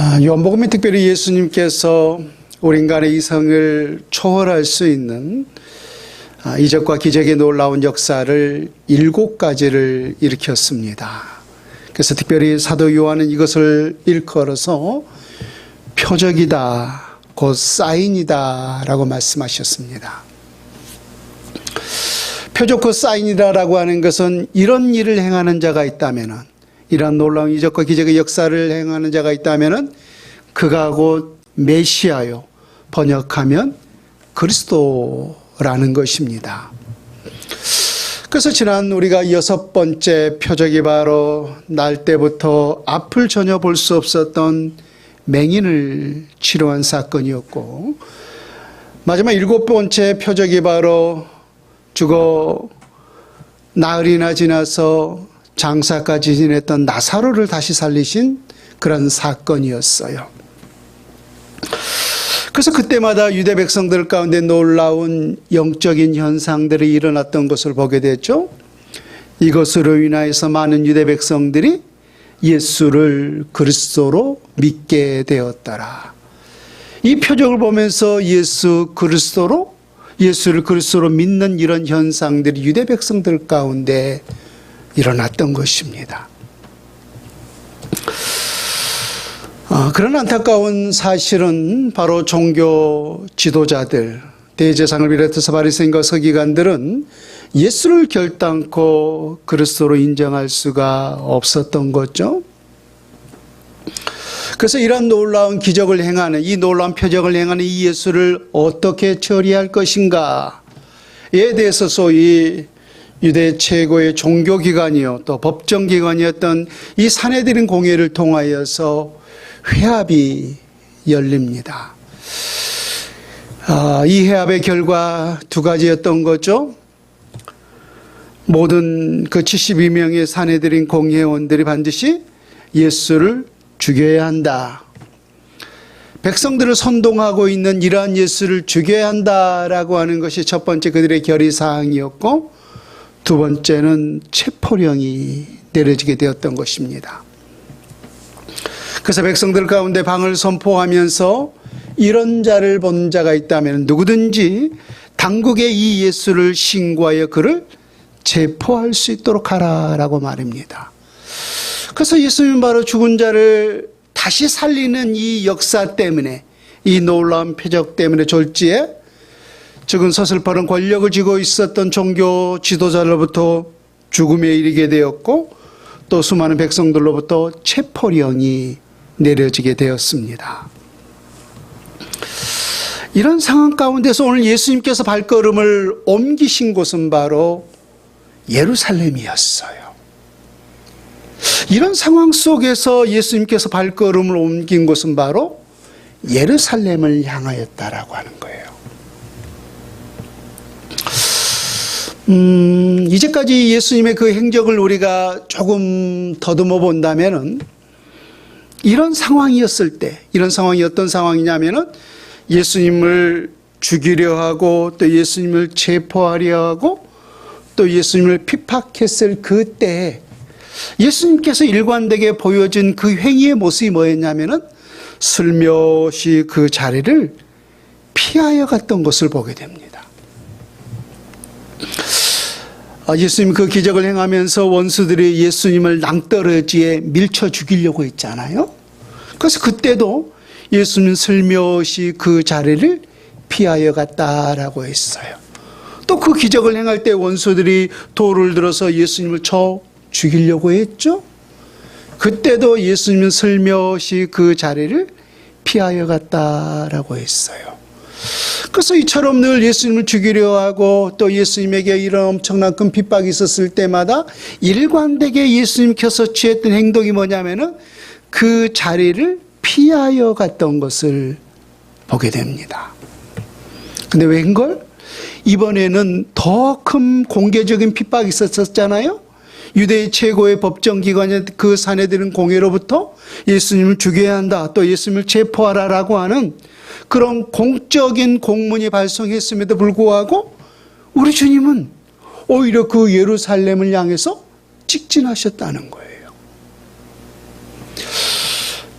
요한복음에 특별히 예수님께서 우리 인간의 이성을 초월할 수 있는 이적과 기적의 놀라운 역사를 7가지를 일으켰습니다. 그래서 특별히 사도 요한은 이것을 일컬어서 표적이다, 곧 사인이다 라고 말씀하셨습니다. 표적 곧 사인이다라고 하는 것은 이런 일을 행하는 자가 있다면, 이러한 놀라운 이적과 기적의 역사를 행하는 자가 있다면 그가 곧 메시아요, 번역하면 그리스도라는 것입니다. 그래서 지난 우리가 6번째 표적이 바로 날 때부터 앞을 전혀 볼 수 없었던 맹인을 치료한 사건이었고, 마지막 7번째 표적이 바로 죽어 나흘이나 지나서 장사까지 지냈던 나사로를 다시 살리신 그런 사건이었어요. 그래서 그때마다 유대 백성들 가운데 놀라운 영적인 현상들이 일어났던 것을 보게 됐죠. 이것으로 인하여서 많은 유대 백성들이 예수를 그리스도로 믿게 되었더라. 이 표적을 보면서 예수를 그리스도로 믿는 이런 현상들이 유대 백성들 가운데 일어났던 것입니다. 그런 안타까운 사실은 바로 종교 지도자들, 대제사장을 비롯해서 바리새인과 서기관들은 예수를 결단코 그리스도로 인정할 수가 없었던 거죠. 그래서 이런 놀라운 기적을 행하는, 이 놀라운 표적을 행하는 이 예수를 어떻게 처리할 것인가에 대해서 소위 유대 최고의 종교기관이요, 또 법정기관이었던 이 산헤드린 공회를 통하여서 회합이 열립니다. 이 회합의 결과 2가지였던 거죠. 모든 그 72명의 산헤드린 공회원들이 반드시 예수를 죽여야 한다. 백성들을 선동하고 있는 이러한 예수를 죽여야 한다라고 하는 것이 첫 번째 그들의 결의사항이었고, 2번째는 체포령이 내려지게 되었던 것입니다. 그래서 백성들 가운데 방을 선포하면서 이런 자를 본 자가 있다면 누구든지 당국에 이 예수를 신고하여 그를 체포할 수 있도록 하라라고 말입니다. 그래서 예수님은 바로 죽은 자를 다시 살리는 이 역사 때문에, 이 놀라운 표적 때문에 졸지에 적은 서슬퍼런 권력을 쥐고 있었던 종교 지도자로부터 죽음에 이르게 되었고, 또 수많은 백성들로부터 체포령이 내려지게 되었습니다. 이런 상황 가운데서 오늘 예수님께서 발걸음을 옮기신 곳은 바로 예루살렘이었어요. 이런 상황 속에서 예수님께서 발걸음을 옮긴 곳은 바로 예루살렘을 향하였다라고 하는 거예요. 이제까지 예수님의 그 행적을 우리가 조금 더듬어 본다면은, 이런 상황이었을 때, 이런 상황이 어떤 상황이냐면은 예수님을 죽이려 하고, 또 예수님을 체포하려 하고, 또 예수님을 핍박했을 그때 예수님께서 일관되게 보여준 그 행위의 모습이 뭐였냐면은 슬며시 그 자리를 피하여 갔던 것을 보게 됩니다. 예수님 그 기적을 행하면서 원수들이 예수님을 낭떠러지에 밀쳐 죽이려고 했잖아요. 그래서 그때도 예수님은 슬며시 그 자리를 피하여 갔다라고 했어요. 또 그 기적을 행할 때 원수들이 돌을 들어서 예수님을 쳐 죽이려고 했죠. 그때도 예수님은 슬며시 그 자리를 피하여 갔다라고 했어요. 그래서 이처럼 늘 예수님을 죽이려 하고, 또 예수님에게 이런 엄청난 큰 핍박이 있었을 때마다 일관되게 예수님께서 취했던 행동이 뭐냐면은 그 자리를 피하여 갔던 것을 보게 됩니다. 근데 웬걸? 이번에는 더 큰 공개적인 핍박이 있었잖아요. 유대의 최고의 법정기관인 그 산헤드린 공회로부터 예수님을 죽여야 한다, 또 예수님을 체포하라라고 하는 그런 공적인 공문이 발송했음에도 불구하고 우리 주님은 오히려 그 예루살렘을 향해서 직진하셨다는 거예요.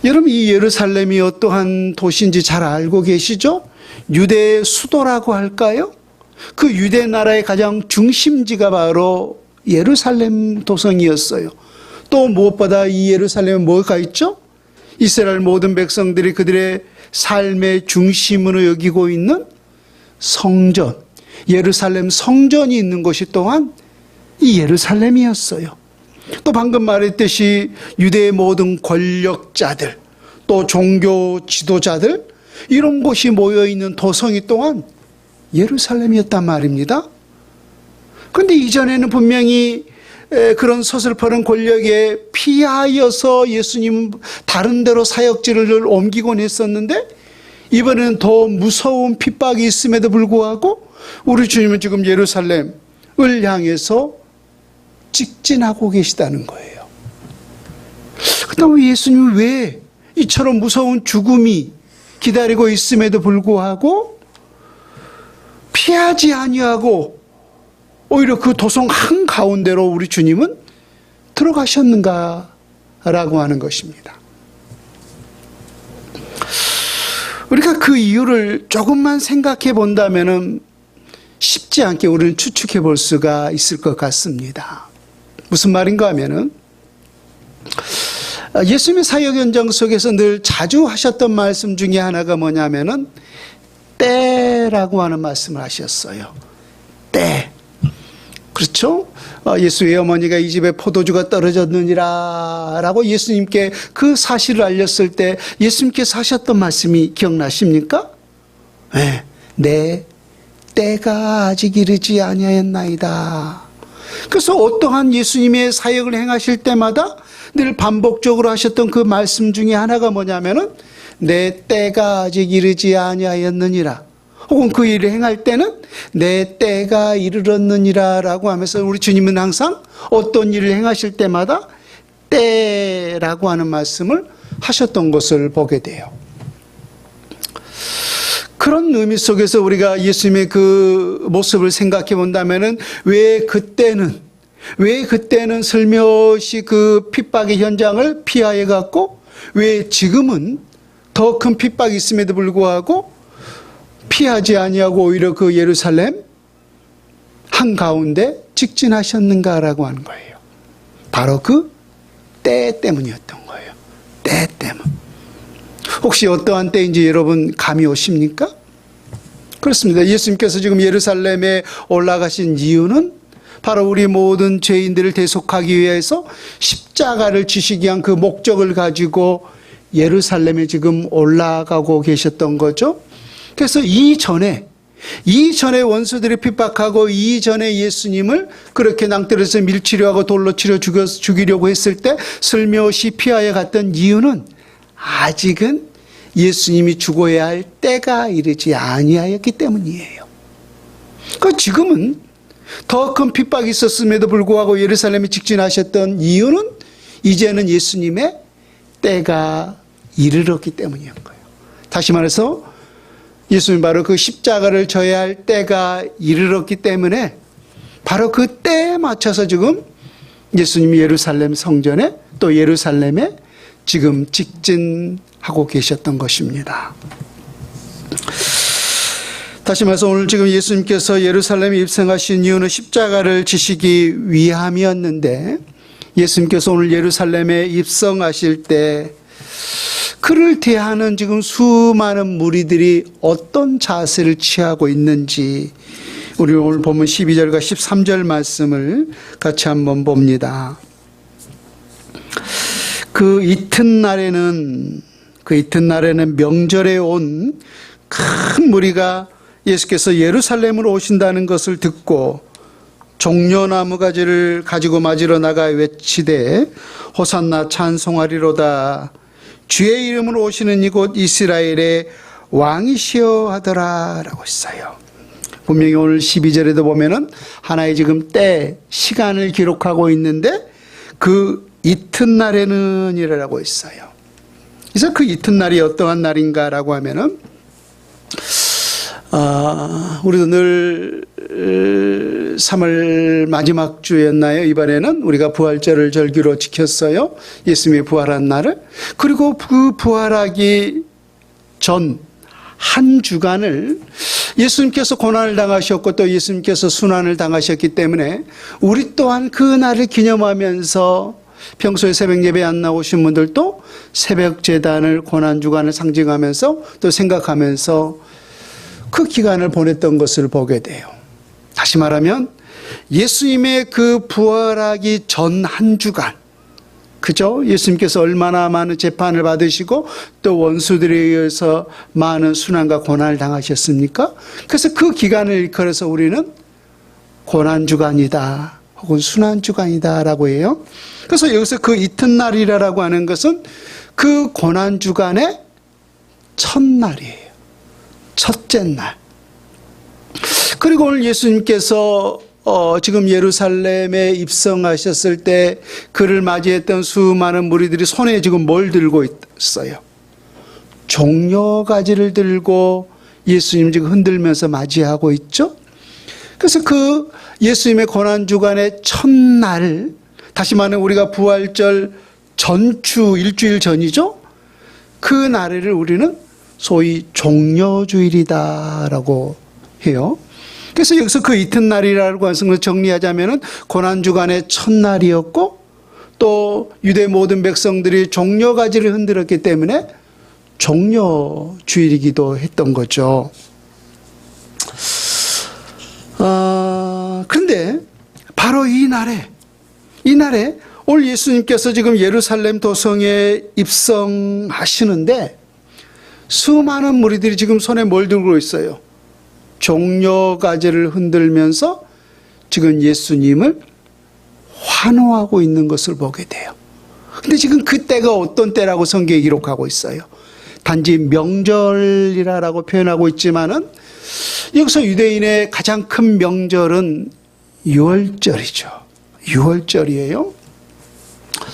여러분, 이 예루살렘이 어떠한 도시인지 잘 알고 계시죠? 유대의 수도라고 할까요? 그 유대 나라의 가장 중심지가 바로 예루살렘 도성이었어요. 또 무엇보다 이 예루살렘에 뭐가 있죠? 이스라엘 모든 백성들이 그들의 삶의 중심으로 여기고 있는 성전, 예루살렘 성전이 있는 곳이 또한 이 예루살렘이었어요. 또 방금 말했듯이 유대의 모든 권력자들, 또 종교 지도자들, 이런 곳이 모여있는 도성이 또한 예루살렘이었단 말입니다. 그런데 이전에는 분명히 그런 서슬퍼런 권력에 피하여서 예수님 다른 데로 사역지를 옮기곤 했었는데, 이번에는 더 무서운 핍박이 있음에도 불구하고 우리 주님은 지금 예루살렘을 향해서 직진하고 계시다는 거예요. 그렇다면 예수님은 왜 이처럼 무서운 죽음이 기다리고 있음에도 불구하고 피하지 아니하고 오히려 그 도성 한가운데로 우리 주님은 들어가셨는가라고 하는 것입니다. 우리가 그 이유를 조금만 생각해 본다면 쉽지 않게 우리는 추측해 볼 수가 있을 것 같습니다. 무슨 말인가 하면은, 예수님의 사역 현장 속에서 늘 자주 하셨던 말씀 중에 하나가 뭐냐면은 때라고 하는 말씀을 하셨어요. 때. 그렇죠? 예수의 어머니가 이 집에 포도주가 떨어졌느니라 라고 예수님께 그 사실을 알렸을 때 예수님께서 하셨던 말씀이 기억나십니까? 네. 내 때가 아직 이르지 아니하였나이다. 그래서 어떠한 예수님의 사역을 행하실 때마다 늘 반복적으로 하셨던 그 말씀 중에 하나가 뭐냐면은 내 때가 아직 이르지 아니하였느니라, 혹은 그 일을 행할 때는 내 때가 이르렀느니라 라고 하면서 우리 주님은 항상 어떤 일을 행하실 때마다 때라고 하는 말씀을 하셨던 것을 보게 돼요. 그런 의미 속에서 우리가 예수님의 그 모습을 생각해 본다면은 왜 그때는 슬며시 그 핍박의 현장을 피하여 갔고, 왜 지금은 더 큰 핍박이 있음에도 불구하고 피하지 아니하고 오히려 그 예루살렘 한가운데 직진하셨는가라고 하는 거예요. 바로 그 때 때문이었던 거예요. 때 때문. 혹시 어떠한 때인지 여러분 감이 오십니까? 그렇습니다. 예수님께서 지금 예루살렘에 올라가신 이유는 바로 우리 모든 죄인들을 대속하기 위해서 십자가를 지시기 위한 그 목적을 가지고 예루살렘에 지금 올라가고 계셨던 거죠. 그래서 이전에 원수들이 핍박하고 이전에 예수님을 그렇게 낭떠러지에서 밀치려하고 돌로 치려 죽이려고 했을 때 슬며시 피하여 갔던 이유는 아직은 예수님이 죽어야 할 때가 이르지 아니하였기 때문이에요. 그 지금은 더 큰 핍박이 있었음에도 불구하고 예루살렘에 직진하셨던 이유는 이제는 예수님의 때가 이르렀기 때문이었던 거예요. 다시 말해서 예수님 바로 그 십자가를 져야 할 때가 이르렀기 때문에 바로 그 때에 맞춰서 지금 예수님이 예루살렘 성전에 또 예루살렘에 지금 직진하고 계셨던 것입니다. 다시 말해서 오늘 지금 예수님께서 예루살렘에 입성하신 이유는 십자가를 지시기 위함이었는데, 예수님께서 오늘 예루살렘에 입성하실 때 그를 대하는 지금 수많은 무리들이 어떤 자세를 취하고 있는지 우리 오늘 보면 12절과 13절 말씀을 같이 한번 봅니다. 그 이튿날에는 명절에 온 큰 무리가 예수께서 예루살렘으로 오신다는 것을 듣고 종려나무 가지를 가지고 맞으러 나가 외치되 호산나 찬송하리로다, 주의 이름으로 오시는 이곳 이스라엘의 왕이시여 하더라 라고 했어요. 분명히 오늘 12절에도 보면은 하나의 지금 때, 시간을 기록하고 있는데 그 이튿날에는 이라고 했어요. 그래서 그 이튿날이 어떠한 날인가라고 하면은 우리도 늘 3월 마지막 주였나요? 이번에는 우리가 부활절을 절기로 지켰어요. 예수님이 부활한 날을. 그리고 그 부활하기 전 한 주간을 예수님께서 고난을 당하셨고 또 예수님께서 순환을 당하셨기 때문에 우리 또한 그 날을 기념하면서 평소에 새벽 예배 안 나오신 분들도 새벽 제단을 고난 주간을 상징하면서 또 생각하면서 그 기간을 보냈던 것을 보게 돼요. 다시 말하면 예수님의 그 부활하기 전 한 주간, 그죠? 예수님께서 얼마나 많은 재판을 받으시고 또 원수들에 의해서 많은 순환과 고난을 당하셨습니까? 그래서 그 기간을 일컬어서 우리는 고난주간이다 혹은 순환주간이다라고 해요. 그래서 여기서 그 이튿날이라고 하는 것은 그 고난주간의 첫날이에요. 첫째 날. 그리고 오늘 예수님께서 지금 예루살렘에 입성하셨을 때 그를 맞이했던 수많은 무리들이 손에 지금 뭘 들고 있어요? 종려가지를 들고 예수님 지금 흔들면서 맞이하고 있죠? 그래서 그 예수님의 고난주간의 첫날, 다시 말하면 우리가 부활절 전주 일주일 전이죠? 그 날을 우리는 소위 종려주일이다라고 해요. 그래서 여기서 그 이튿날이라고 하는 것을 정리하자면은 고난주간의 첫날이었고 또 유대 모든 백성들이 종려가지를 흔들었기 때문에 종려주일이기도 했던 거죠. 그런데 바로 이 날에 오늘 예수님께서 지금 예루살렘 도성에 입성하시는데 수많은 무리들이 지금 손에 뭘 들고 있어요? 종려가지를 흔들면서 지금 예수님을 환호하고 있는 것을 보게 돼요. 근데 지금 그 때가 어떤 때라고 성경에 기록하고 있어요. 단지 명절이라고 표현하고 있지만은 여기서 유대인의 가장 큰 명절은 유월절이죠. 유월절이에요.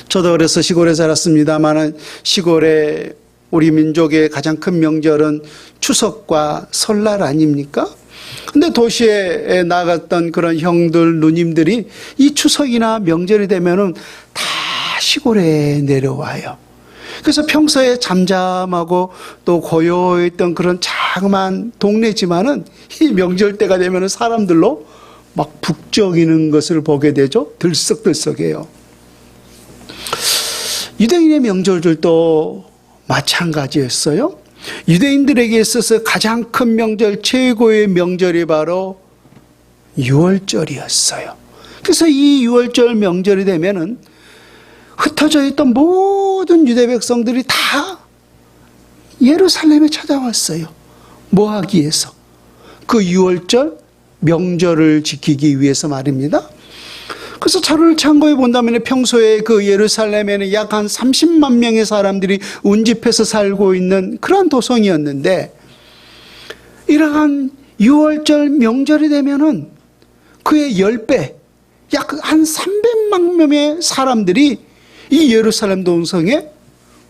저도 그래서 시골에 살았습니다만 시골에 우리 민족의 가장 큰 명절은 추석과 설날 아닙니까? 근데 도시에 나갔던 그런 형들, 누님들이 이 추석이나 명절이 되면은 다 시골에 내려와요. 그래서 평소에 잠잠하고 또 고요했던 그런 자그마한 동네지만은 이 명절 때가 되면은 사람들로 막 북적이는 것을 보게 되죠. 들썩들썩해요. 유대인의 명절들도 마찬가지였어요. 유대인들에게 있어서 가장 큰 명절, 최고의 명절이 바로 유월절이었어요. 그래서 이 유월절 명절이 되면은 흩어져 있던 모든 유대 백성들이 다 예루살렘에 찾아왔어요. 뭐 하기 위해서? 그 유월절 명절을 지키기 위해서 말입니다. 그래서 자료를 참고해 본다면 평소에 그 예루살렘에는 약 한 30만 명의 사람들이 운집해서 살고 있는 그런 도성이었는데 이러한 유월절 명절이 되면은 그의 10배, 약 한 300만 명의 사람들이 이 예루살렘 도성에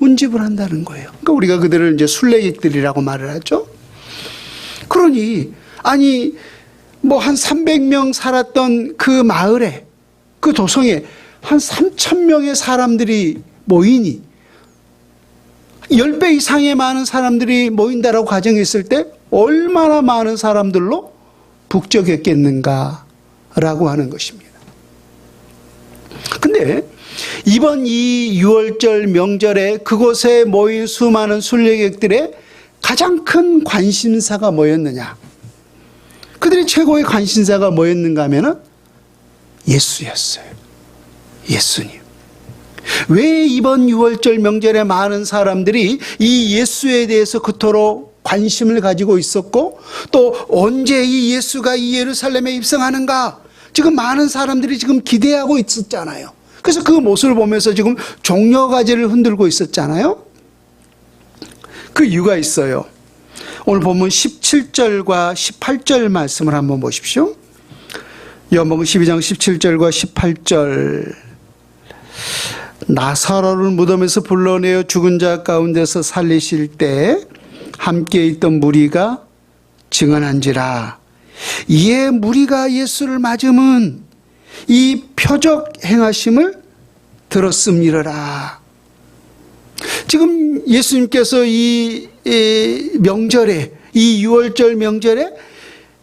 운집을 한다는 거예요. 그러니까 우리가 그들을 이제 순례객들이라고 말을 하죠. 그러니 아니 뭐 한 300명 살았던 그 마을에 그 도성에 한 3,000명의 사람들이 모이니 10배 이상의 많은 사람들이 모인다라고 가정했을 때 얼마나 많은 사람들로 북적였겠는가라고 하는 것입니다. 근데 이번 이 유월절 명절에 그곳에 모인 수많은 순례객들의 가장 큰 관심사가 뭐였느냐? 그들의 최고의 관심사가 뭐였는가 하면은 예수였어요. 예수님. 왜 이번 유월절 명절에 많은 사람들이 이 예수에 대해서 그토록 관심을 가지고 있었고 또 언제 이 예수가 이 예루살렘에 입성하는가? 지금 많은 사람들이 지금 기대하고 있었잖아요. 그래서 그 모습을 보면서 지금 종려가지를 흔들고 있었잖아요. 그 이유가 있어요. 오늘 본문 17절과 18절 말씀을 한번 보십시오. 요한복음 12장 17절과 18절. 나사로를 무덤에서 불러내어 죽은 자 가운데서 살리실 때 함께 있던 무리가 증언한지라. 이에 무리가 예수를 맞음은 이 표적 행하심을 들었음이러라. 지금 예수님께서 이 명절에, 이 유월절 명절에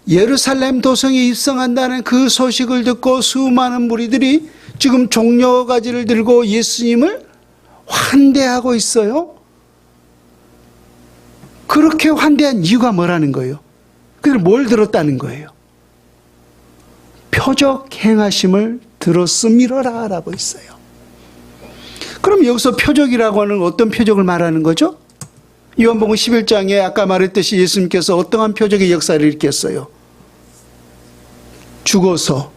예루살렘 도성에 입성한다는 그 소식을 듣고 수많은 무리들이 지금 종려가지를 들고 예수님을 환대하고 있어요. 그렇게 환대한 이유가 뭐라는 거예요? 그들 뭘 들었다는 거예요? 표적 행하심을 들었음이러라 라고 있어요. 그럼 여기서 표적이라고 하는 어떤 표적을 말하는 거죠? 요한복음 11장에 아까 말했듯이 예수님께서 어떠한 표적의 역사를 일으켰어요? 죽어서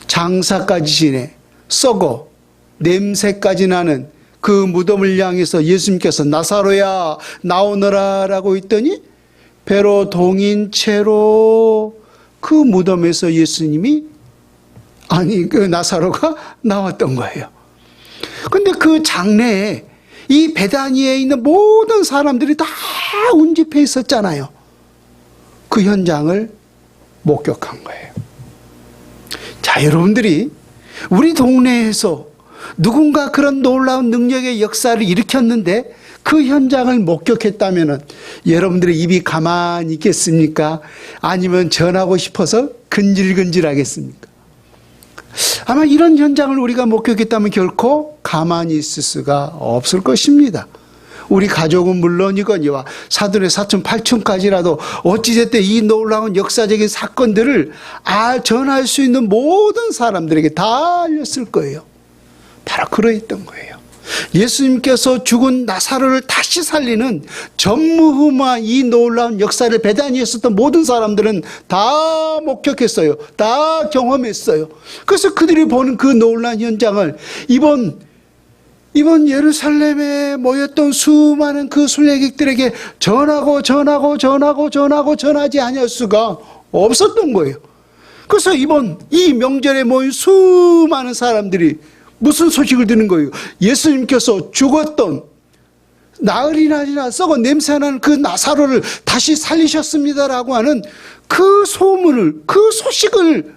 장사까지 지내 썩어 냄새까지 나는 그 무덤을 향해서 예수님께서 나사로야 나오너라 라고 했더니 배로 동인 채로 그 무덤에서 예수님이 그 나사로가 나왔던 거예요. 근데 그 장래에 이 베다니에 있는 모든 사람들이 다 운집해 있었잖아요. 그 현장을 목격한 거예요. 자, 여러분들이 우리 동네에서 누군가 그런 놀라운 능력의 역사를 일으켰는데 그 현장을 목격했다면 여러분들의 입이 가만히 있겠습니까? 아니면 전하고 싶어서 근질근질하겠습니까? 아마 이런 현장을 우리가 목격했다면 결코 가만히 있을 수가 없을 것입니다. 우리 가족은 물론이거니와 사돈의 사촌 팔촌까지라도 어찌됐든 이 놀라운 역사적인 사건들을 전할 수 있는 모든 사람들에게 다 알렸을 거예요. 바로 그러했던 거예요. 예수님께서 죽은 나사로를 다시 살리는 전무후무한 이 놀라운 역사를 베다니에 있었던 모든 사람들은 다 목격했어요. 다 경험했어요. 그래서 그들이 보는 그 놀라운 현장을 이번 예루살렘에 모였던 수많은 그 순례객들에게 전하지 아니할 수가 없었던 거예요. 그래서 이번 이 명절에 모인 수많은 사람들이 무슨 소식을 듣는 거예요? 예수님께서 죽었던 나으리나 썩어 냄새나는 그 나사로를 다시 살리셨습니다라고 하는 그 소문을, 그 소식을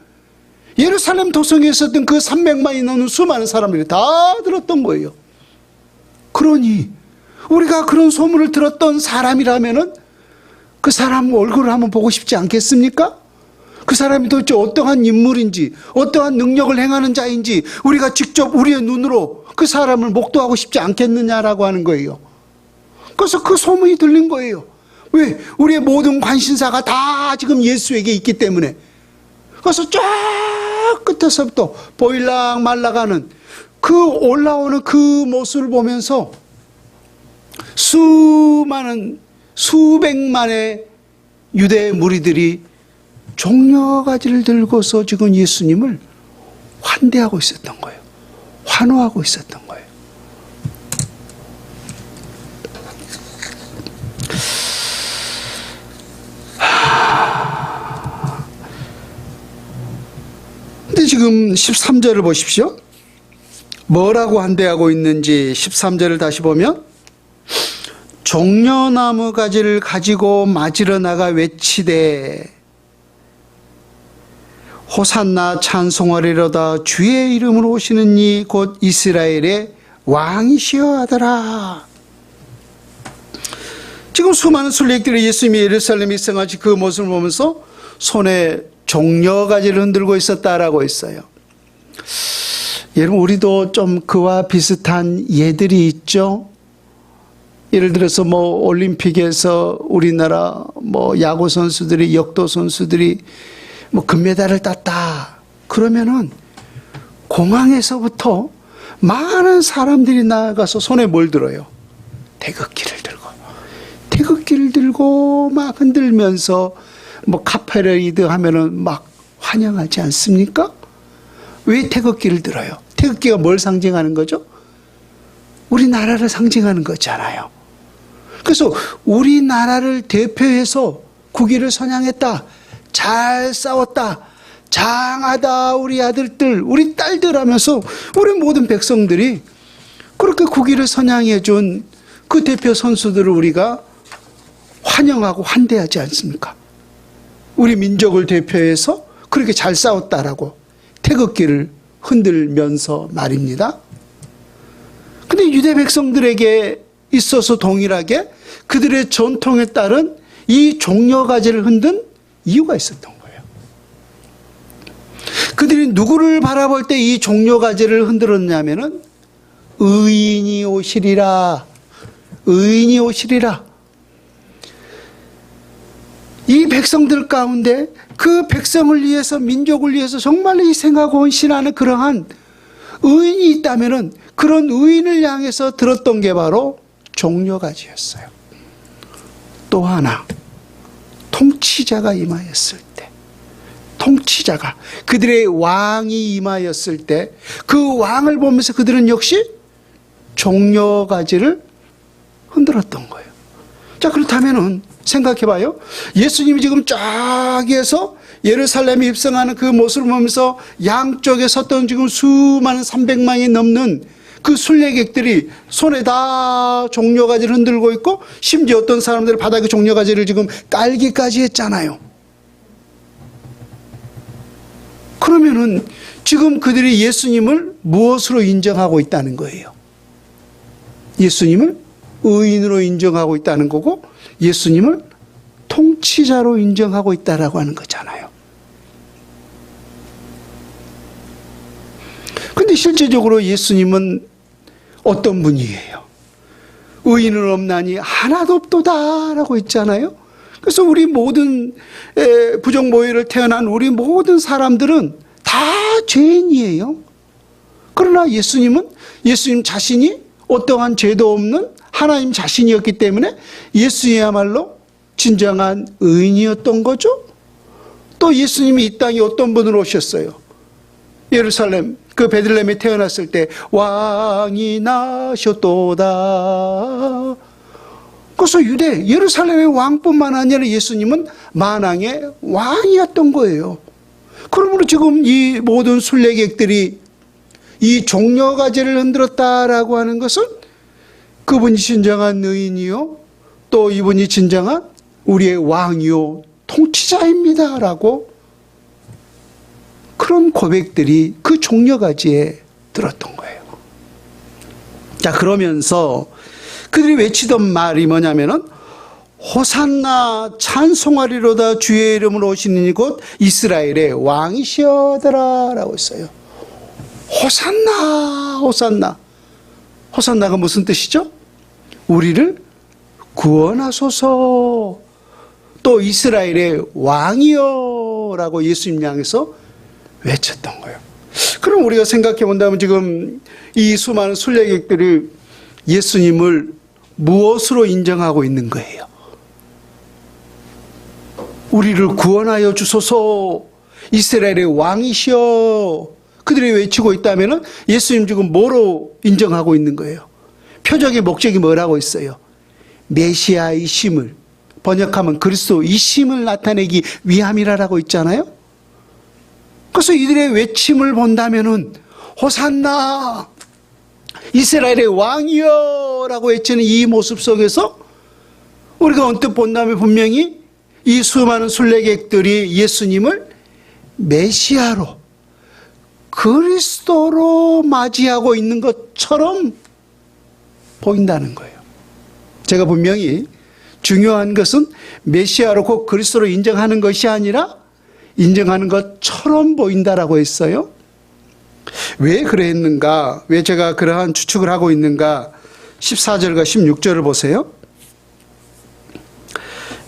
예루살렘 도성에 있었던 그 300만이 넘는 수많은 사람들이 다 들었던 거예요. 그러니 우리가 그런 소문을 들었던 사람이라면은 그 사람 얼굴을 한번 보고 싶지 않겠습니까? 그 사람이 도대체 어떠한 인물인지, 어떠한 능력을 행하는 자인지 우리가 직접 우리의 눈으로 그 사람을 목도하고 싶지 않겠느냐라고 하는 거예요. 그래서 그 소문이 들린 거예요. 왜? 우리의 모든 관심사가 다 지금 예수에게 있기 때문에. 그래서 쫙 끝에서부터 보일락 말락하는 그 올라오는 그 모습을 보면서 수백만의 유대 무리들이 종려가지를 들고서 지금 예수님을 환대하고 있었던 거예요. 환호하고 있었던 거예요. 근데 지금 13절을 보십시오. 뭐라고 환대하고 있는지 13절을 다시 보면 종려나무 가지를 가지고 맞으러 나가 외치되 호산나 찬송하리로다 주의 이름으로 오시는 이 곧 이스라엘의 왕이시여 하더라. 지금 수많은 순례객들이 예수님이 예루살렘에 입성하신 그 모습을 보면서 손에 종려가지를 흔들고 있었다라고 했어요. 여러분, 우리도 좀 그와 비슷한 예들이 있죠. 예를 들어서 올림픽에서 우리나라 야구 선수들이, 역도 선수들이 금메달을 땄다. 그러면은 공항에서부터 많은 사람들이 나가서 손에 뭘 들어요? 태극기를 들고 막 흔들면서 카페레이드 하면은 막 환영하지 않습니까? 왜 태극기를 들어요? 태극기가 뭘 상징하는 거죠? 우리나라를 상징하는 거잖아요. 그래서 우리나라를 대표해서 국위를 선양했다. 잘 싸웠다. 장하다. 우리 아들들, 우리 딸들 하면서 우리 모든 백성들이 그렇게 국위를 선양해 준 그 대표 선수들을 우리가 환영하고 환대하지 않습니까? 우리 민족을 대표해서 그렇게 잘 싸웠다라고 태극기를 흔들면서 말입니다. 근데 유대 백성들에게 있어서 동일하게 그들의 전통에 따른 이 종려가지를 흔든 이유가 있었던 거예요. 그들이 누구를 바라볼 때 이 종려가지를 흔들었냐면은 의인이 오시리라. 의인이 오시리라. 이 백성들 가운데 그 백성을 위해서 민족을 위해서 정말 희생하고 헌신하는 그러한 의인이 있다면은 그런 의인을 향해서 들었던 게 바로 종려가지였어요. 또 하나 통치자가 임하였을 때, 통치자가 그들의 왕이 임하였을 때 그 왕을 보면서 그들은 역시 종려가지를 흔들었던 거예요. 자, 그렇다면은 생각해봐요. 예수님이 지금 쫙 해서 예루살렘에 입성하는 그 모습을 보면서 양쪽에 섰던 지금 수많은 300만이 넘는 그 순례객들이 손에 다 종려가지를 흔들고 있고 심지어 어떤 사람들이 바닥에 종려가지를 지금 깔기까지 했잖아요. 그러면은 지금 그들이 예수님을 무엇으로 인정하고 있다는 거예요? 예수님을 의인으로 인정하고 있다는 거고 예수님을 통치자로 인정하고 있다라고 하는 거잖아요. 근데 실제적으로 예수님은 어떤 분이에요? 의인은 없나니 하나도 없도다라고 했잖아요. 그래서 우리 모든 부정모의를 태어난 우리 모든 사람들은 다 죄인이에요. 그러나 예수님은 예수님 자신이 어떠한 죄도 없는 하나님 자신이었기 때문에 예수님이야말로 진정한 의인이었던 거죠. 또 예수님이 이 땅에 어떤 분으로 오셨어요? 예루살렘 그 베들레헴에 태어났을 때 왕이 나셨도다. 그래서 유대 예루살렘의 왕뿐만 아니라 예수님은 만왕의 왕이었던 거예요. 그러므로 지금 이 모든 순례객들이 이 종려가지를 흔들었다라고 하는 것은 그분이 진정한 의인이요 또 이분이 진정한 우리의 왕이요 통치자입니다라고 그런 고백들이 그 종려가지에 들었던 거예요. 자, 그러면서 그들이 외치던 말이 뭐냐면은 호산나 찬송하리로다 주의 이름으로 오시는 이곳 이스라엘의 왕이시여더라 라고 했어요. 호산나 호산나. 호산나가 무슨 뜻이죠? 우리를 구원하소서. 또 이스라엘의 왕이여 라고 예수님 향해서 외쳤던 거예요. 그럼 우리가 생각해 본다면 지금 이 수많은 순례객들이 예수님을 무엇으로 인정하고 있는 거예요? 우리를 구원하여 주소서. 이스라엘의 왕이시여. 그들이 외치고 있다면 예수님 지금 뭐로 인정하고 있는 거예요? 표적의 목적이 뭐라고 있어요? 메시아의 심을, 번역하면 그리스도 이 심을 나타내기 위함이라고 있잖아요. 그래서 이들의 외침을 본다면은 호산나 이스라엘의 왕이여 라고 외치는 이 모습 속에서 우리가 언뜻 본다면 분명히 이 수많은 순례객들이 예수님을 메시아로 그리스도로 맞이하고 있는 것처럼 보인다는 거예요. 제가 분명히 중요한 것은 메시아로 곧 그리스도로 인정하는 것이 아니라 인정하는 것처럼 보인다라고 했어요. 왜 그랬는가? 왜 제가 그러한 추측을 하고 있는가? 14절과 16절을 보세요.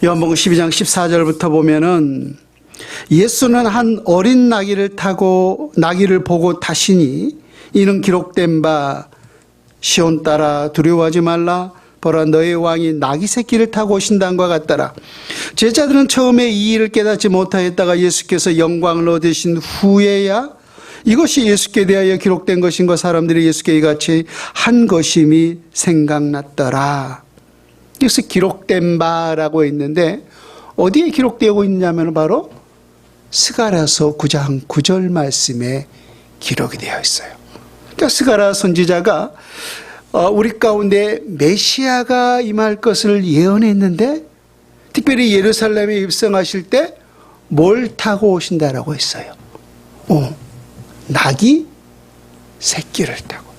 요한복음 12장 14절부터 보면은 예수는 한 어린 나귀를 타고 나귀를 보고 타시니 이는 기록된 바 시온 딸아 두려워하지 말라 보라 너의 왕이 나귀 새끼를 타고 오신다는과 같더라. 제자들은 처음에 이 일을 깨닫지 못하였다가 예수께서 영광을 얻으신 후에야 이것이 예수께 대하여 기록된 것인가 사람들이 예수께 이같이 한 것임이 생각났더라. 여기서 기록된 바라고 있는데 어디에 기록되고 있냐면 바로 스가랴서 9장 9절 말씀에 기록이 되어 있어요. 그러니까 스가랴 선지자가 우리 가운데 메시아가 임할 것을 예언했는데 특별히 예루살렘에 입성하실 때 뭘 타고 오신다라고 했어요? 낙이 새끼를 타고.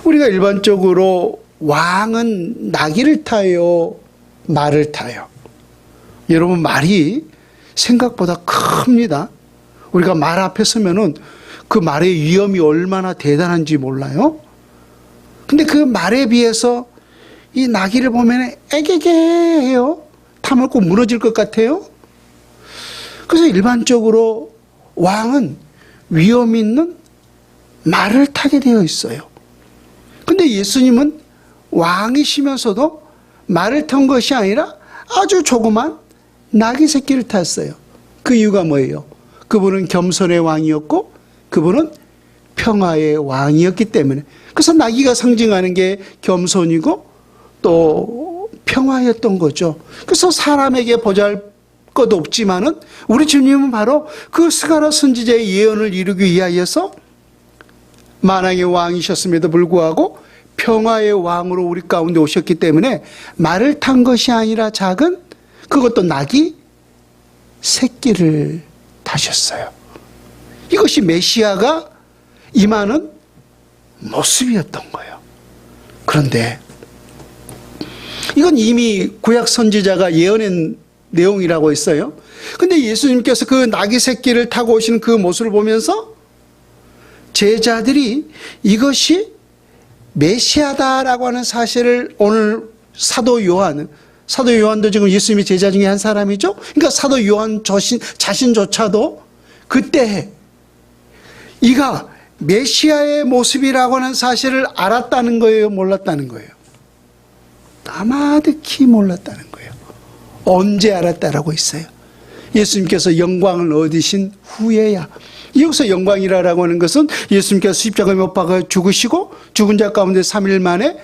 우리가 일반적으로 왕은 나귀를 타요, 말을 타요? 여러분, 말이 생각보다 큽니다. 우리가 말 앞에 서면은 그 말의 위험이 얼마나 대단한지 몰라요? 근데 그 말에 비해서 이 나귀를 보면 애게게 해요. 타면 꼭 무너질 것 같아요. 그래서 일반적으로 왕은 위험 있는 말을 타게 되어 있어요. 근데 예수님은 왕이시면서도 말을 탄 것이 아니라 아주 조그만 나귀 새끼를 탔어요. 그 이유가 뭐예요? 그분은 겸손의 왕이었고 그분은 평화의 왕이었기 때문에. 그래서 나귀가 상징하는 게 겸손이고 또 평화였던 거죠. 그래서 사람에게 보잘것 없지만은 우리 주님은 바로 그 스가랴 선지자의 예언을 이루기 위하여서 만왕의 왕이셨음에도 불구하고 평화의 왕으로 우리 가운데 오셨기 때문에 말을 탄 것이 아니라 작은, 그것도 나귀 새끼를 타셨어요. 이것이 메시아가 임하는 모습이었던 거예요. 그런데 이건 이미 구약 선지자가 예언한 내용이라고 했어요. 근데 예수님께서 그 나귀 새끼를 타고 오시는 그 모습을 보면서 제자들이 이것이 메시아다라고 하는 사실을 오늘 사도 요한도 지금 예수님의 제자 중에 한 사람이죠. 그러니까 사도 요한 자신조차도 그때 이가 메시아의 모습이라고 하는 사실을 알았다는 거예요, 몰랐다는 거예요? 까마득히 몰랐다는 거예요. 언제 알았다라고 했어요? 예수님께서 영광을 얻으신 후에야. 여기서 영광이라고 하는 것은 예수님께서 십자가에 못 박아 죽으시고 죽은 자 가운데 3일 만에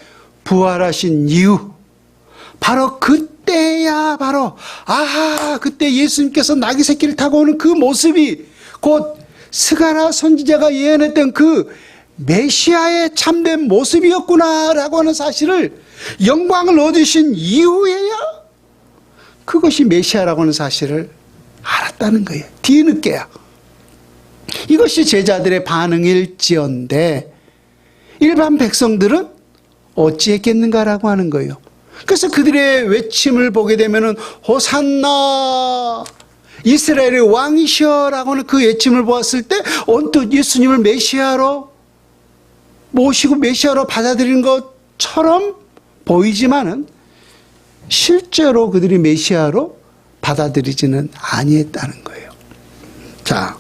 부활하신 이유, 바로 그때야 바로 그때 예수님께서 나귀 새끼를 타고 오는 그 모습이 곧 스가랴 선지자가 예언했던 그 메시아의 참된 모습이었구나라고 하는 사실을 영광을 얻으신 이후에야 그것이 메시아라고 하는 사실을 알았다는 거예요. 뒤늦게야. 이것이 제자들의 반응일지언데 일반 백성들은 어찌했겠는가라고 하는 거예요. 그래서 그들의 외침을 보게 되면은 호산나 이스라엘의 왕이시여라고 하는 그 외침을 보았을 때 언뜻 예수님을 메시아로 모시고 메시아로 받아들이는 것처럼 보이지만은 실제로 그들이 메시아로 받아들이지는 아니했다는 거예요. 자,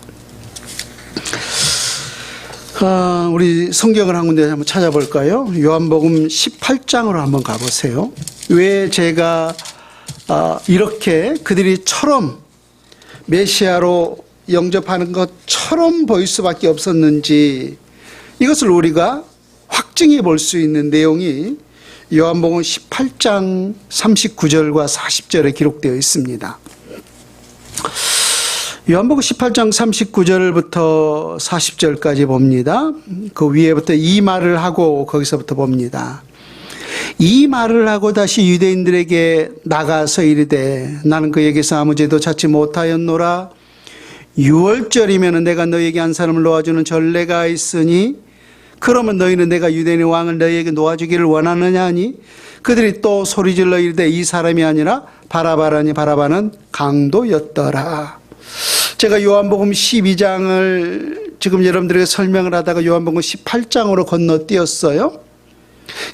우리 성경을 한 군데 한번 찾아볼까요? 요한복음 18장으로 한번 가보세요. 왜 제가 이렇게 그들이 처럼 메시아로 영접하는 것처럼 보일 수밖에 없었는지 이것을 우리가 확증해 볼 수 있는 내용이 요한복음 18장 39절과 40절에 기록되어 있습니다. 요한복음 18장 39절부터 40절까지 봅니다. 그 위에부터 이 말을 하고 거기서부터 봅니다. 이 말을 하고 다시 유대인들에게 나가서 이르되 나는 그에게서 아무 죄도 찾지 못하였노라. 6월절이면 내가 너에게 한 사람을 놓아주는 전례가 있으니 그러면 너희는 내가 유대인의 왕을 너희에게 놓아주기를 원하느냐 하니 그들이 또 소리질러 이르되 이 사람이 아니라 바라바라니 바라바는 강도였더라. 제가 요한복음 12장을 지금 여러분들에게 설명을 하다가 요한복음 18장으로 건너뛰었어요.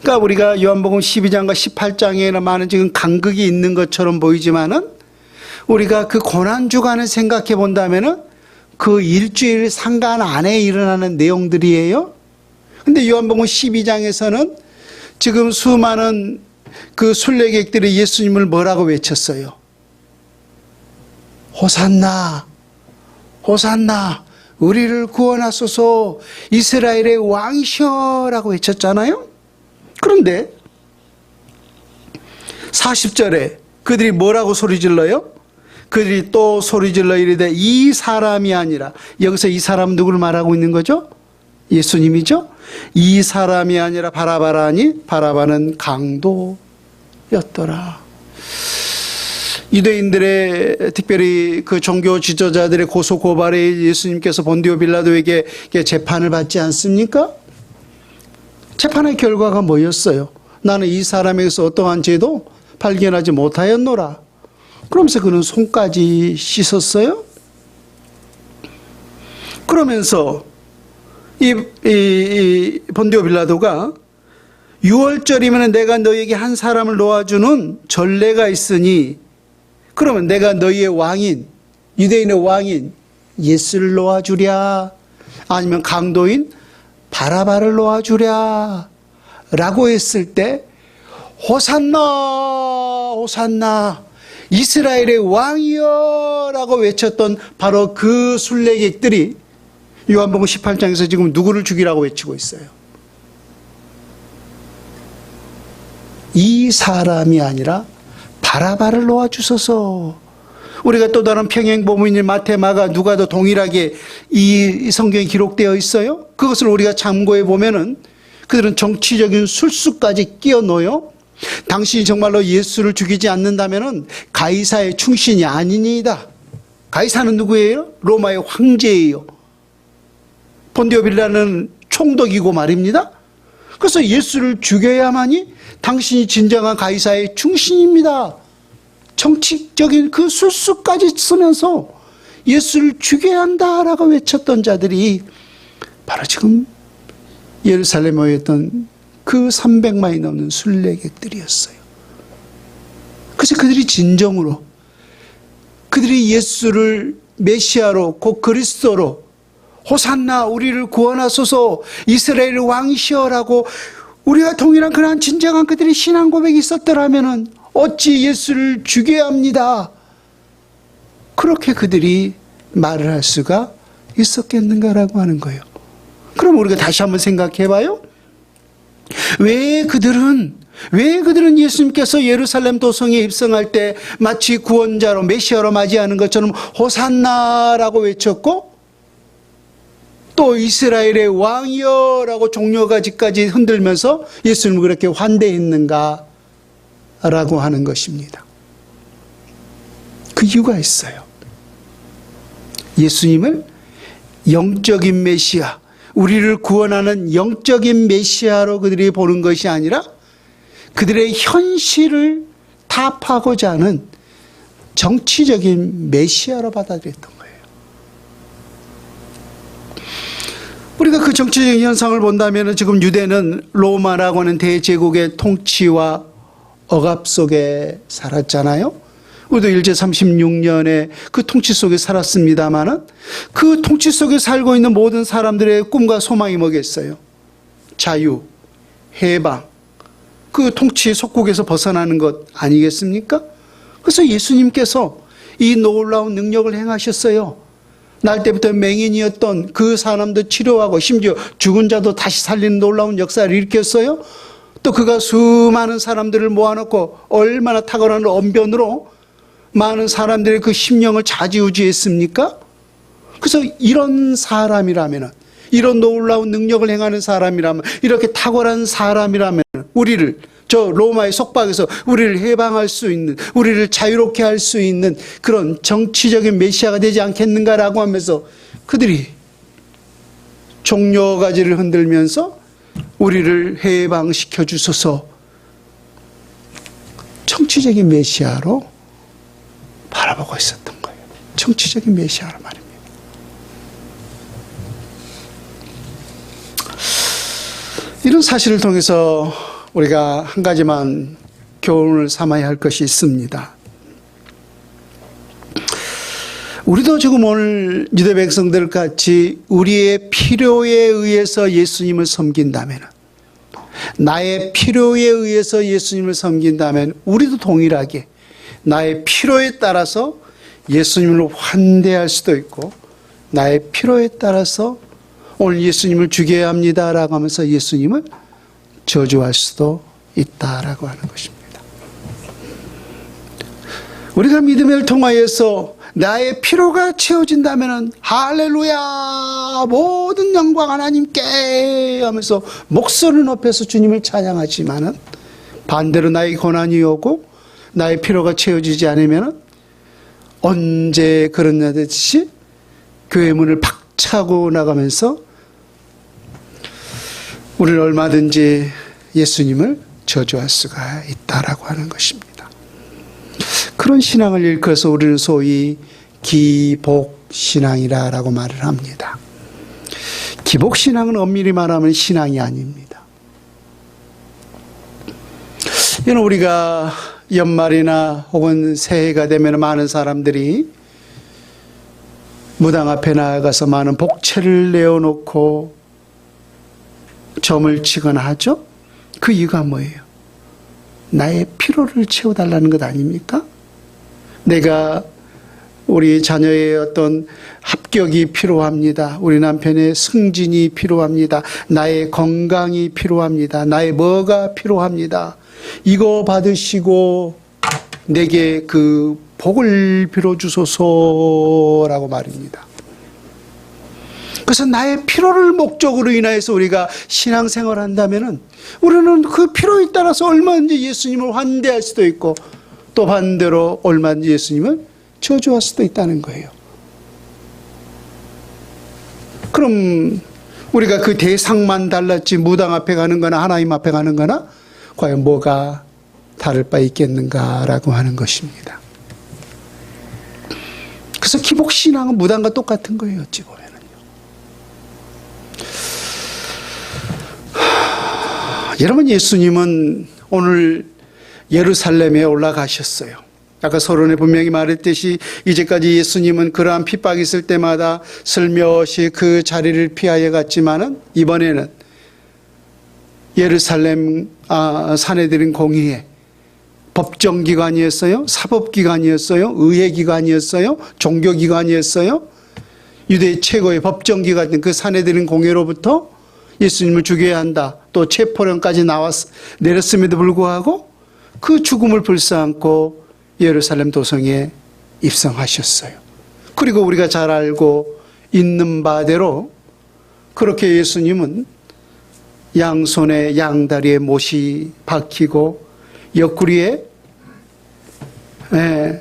그러니까 우리가 요한복음 12장과 18장에는 많은 지금 간극이 있는 것처럼 보이지만은 우리가 그 고난주간을 생각해 본다면은 그 일주일 상간 안에 일어나는 내용들이에요. 근데 요한복음 12장에서는 지금 수많은 그 순례객들이 예수님을 뭐라고 외쳤어요? 호산나, 호산나, 우리를 구원하소서, 이스라엘의 왕이셔라고 외쳤잖아요. 그런데 40절에 그들이 뭐라고 소리질러요? 그들이 또 소리질러 이르되 이 사람이 아니라, 여기서 이 사람 누구를 말하고 있는 거죠? 예수님이죠? 이 사람이 아니라 바라바라니 바라바는 강도였더라. 유대인들의 특별히 그 종교 지도자들의 고소 고발에 예수님께서 본디오 빌라도에게 재판을 받지 않습니까? 재판의 결과가 뭐였어요? 나는 이 사람에게서 어떠한 죄도 발견하지 못하였노라. 그러면서 그는 손까지 씻었어요. 그러면서 이 본디오 빌라도가 6월절이면 내가 너에게 한 사람을 놓아주는 전례가 있으니 그러면 내가 너희의 왕인 유대인의 왕인 예수를 놓아주랴 아니면 강도인 바라바를 놓아주랴 라고 했을 때 호산나 호산나 이스라엘의 왕이여 라고 외쳤던 바로 그 순례객들이 요한복음 18장에서 지금 누구를 죽이라고 외치고 있어요? 이 사람이 아니라 바라바를 놓아주소서. 우리가 또 다른 평행복음인 마태, 마가, 누가도 동일하게 이 성경에 기록되어 있어요. 그것을 우리가 참고해 보면은 그들은 정치적인 술수까지 끼워 넣어요. 당신이 정말로 예수를 죽이지 않는다면은 가이사의 충신이 아니니이다. 가이사는 누구예요? 로마의 황제예요. 본디오 빌라는 총독이고 말입니다. 그래서 예수를 죽여야만이 당신이 진정한 가이사의 충신입니다. 정치적인 그 술수까지 쓰면서 예수를 죽여야 한다라고 외쳤던 자들이 바로 지금 예루살렘에 모였던 그 300만이 넘는 순례객들이었어요. 그래서 그들이 진정으로 그들이 예수를 메시아로 곧 그리스도로 호산나 우리를 구원하소서 이스라엘 왕이시여라고 우리가 동일한 그러한 진정한 그들의 신앙 고백이 있었더라면 어찌 예수를 죽여야 합니다. 그렇게 그들이 말을 할 수가 있었겠는가라고 하는 거예요. 그럼 우리가 다시 한번 생각해 봐요. 왜 그들은 예수님께서 예루살렘 도성에 입성할 때 마치 구원자로 메시아로 맞이하는 것처럼 호산나라고 외쳤고 또 이스라엘의 왕이여라고 종려가지까지 흔들면서 예수님을 그렇게 환대했는가 라고 하는 것입니다. 그 이유가 있어요. 예수님을 영적인 메시아, 우리를 구원하는 영적인 메시아로 그들이 보는 것이 아니라 그들의 현실을 타파하고자 하는 정치적인 메시아로 받아들였던 거예요. 우리가 그 정치적인 현상을 본다면 지금 유대는 로마라고 하는 대제국의 통치와 억압 속에 살았잖아요. 우리도 일제 36년에 그 통치 속에 살았습니다마는 그 통치 속에 살고 있는 모든 사람들의 꿈과 소망이 뭐겠어요? 자유, 해방, 그 통치 속국에서 벗어나는 것 아니겠습니까? 그래서 예수님께서 이 놀라운 능력을 행하셨어요. 날 때부터 맹인이었던 그 사람도 치료하고 심지어 죽은 자도 다시 살리는 놀라운 역사를 일으켰어요. 또 그가 수많은 사람들을 모아놓고 얼마나 탁월한 언변으로 많은 사람들의 그 심령을 좌지우지했습니까? 그래서 이런 사람이라면, 이런 놀라운 능력을 행하는 사람이라면, 이렇게 탁월한 사람이라면 우리를 저 로마의 속박에서 우리를 해방할 수 있는, 우리를 자유롭게 할 수 있는 그런 정치적인 메시아가 되지 않겠는가라고 하면서 그들이 종려가지를 흔들면서 우리를 해방시켜 주소서 정치적인 메시아로 바라보고 있었던 거예요. 정치적인 메시아로 말입니다. 이런 사실을 통해서 우리가 한 가지만 교훈을 삼아야 할 것이 있습니다. 우리도 지금 오늘 유대 백성들 같이 우리의 필요에 의해서 예수님을 섬긴다면, 나의 필요에 의해서 예수님을 섬긴다면 우리도 동일하게 나의 필요에 따라서 예수님을 환대할 수도 있고 나의 필요에 따라서 오늘 예수님을 죽여야 합니다라고 하면서 예수님을 저주할 수도 있다라고 하는 것입니다. 우리가 믿음을 통하여서 나의 필요가 채워진다면 할렐루야 모든 영광 하나님께 하면서 목소리를 높여서 주님을 찬양하지만은 반대로 나의 고난이 오고 나의 필요가 채워지지 않으면 언제 그런 듯이 교회 문을 박차고 나가면서 우리는 얼마든지 예수님을 저주할 수가 있다라고 하는 것입니다. 그런 신앙을 일컬어서 우리는 소위 기복신앙이라고 말을 합니다. 기복신앙은 엄밀히 말하면 신앙이 아닙니다. 이는 우리가 연말이나 혹은 새해가 되면 많은 사람들이 무당 앞에 나아가서 많은 복채를 내어놓고 점을 치거나 하죠. 그 이유가 뭐예요? 나의 피로를 채워달라는 것 아닙니까? 내가 우리 자녀의 어떤 합격이 필요합니다. 우리 남편의 승진이 필요합니다. 나의 건강이 필요합니다. 나의 뭐가 필요합니다. 이거 받으시고 내게 그 복을 빌어주소서라고 말입니다. 그래서 나의 필요를 목적으로 인하여서 우리가 신앙생활을 한다면은 우리는 그 필요에 따라서 얼마든지 예수님을 환대할 수도 있고 또 반대로 얼마든지 예수님을 저주할 수도 있다는 거예요. 그럼 우리가 그 대상만 달랐지 무당 앞에 가는 거나 하나님 앞에 가는 거나 과연 뭐가 다를 바 있겠는가라고 하는 것입니다. 그래서 기복신앙은 무당과 똑같은 거예요. 어찌 보면은요. 여러분, 예수님은 오늘 예루살렘에 올라가셨어요. 아까 서론에 분명히 말했듯이 이제까지 예수님은 그러한 핍박이 있을 때마다 슬며시 그 자리를 피하여 갔지만은 이번에는 예루살렘 산헤드린 공의회 법정기관이었어요? 사법기관이었어요? 의회기관이었어요? 종교기관이었어요? 유대 최고의 법정기관 그 산헤드린 공회로부터 예수님을 죽여야 한다. 또 체포령까지 내렸음에도 불구하고 그 죽음을 불사안고 예루살렘 도성에 입성하셨어요. 그리고 우리가 잘 알고 있는 바대로 그렇게 예수님은 양손에 양다리에 못이 박히고 옆구리에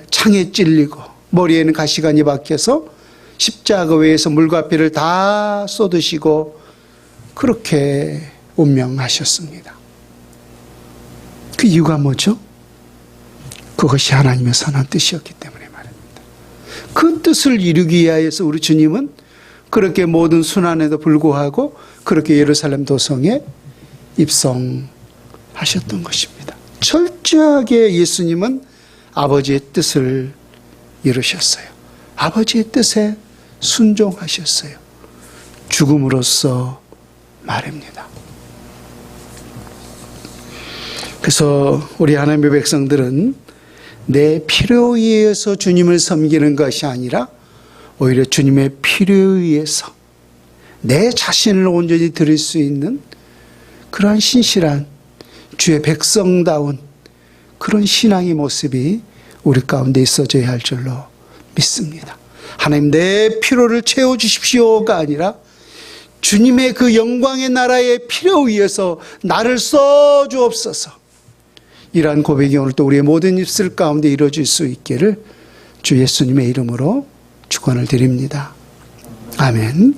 창에 찔리고 머리에는 가시관이 박혀서 십자가 위에서 물과 피를 다 쏟으시고 그렇게 운명하셨습니다. 그 이유가 뭐죠? 그것이 하나님의 선한 뜻이었기 때문에 말입니다. 그 뜻을 이루기 위하여서 우리 주님은 그렇게 모든 순환에도 불구하고 그렇게 예루살렘 도성에 입성하셨던 것입니다. 철저하게 예수님은 아버지의 뜻을 이루셨어요. 아버지의 뜻에 순종하셨어요. 죽음으로써 말입니다. 그래서 우리 하나님의 백성들은 내 필요에 의해서 주님을 섬기는 것이 아니라 오히려 주님의 필요에 의해서 내 자신을 온전히 드릴 수 있는 그러한 신실한 주의 백성다운 그런 신앙의 모습이 우리 가운데 있어져야 할 줄로 믿습니다. 하나님 내 필요를 채워주십시오가 아니라 주님의 그 영광의 나라의 필요에 의해서 나를 써주옵소서. 이러한 고백이 오늘 또 우리의 모든 입술 가운데 이루어질 수 있기를 주 예수님의 이름으로 축원을 드립니다. 아멘.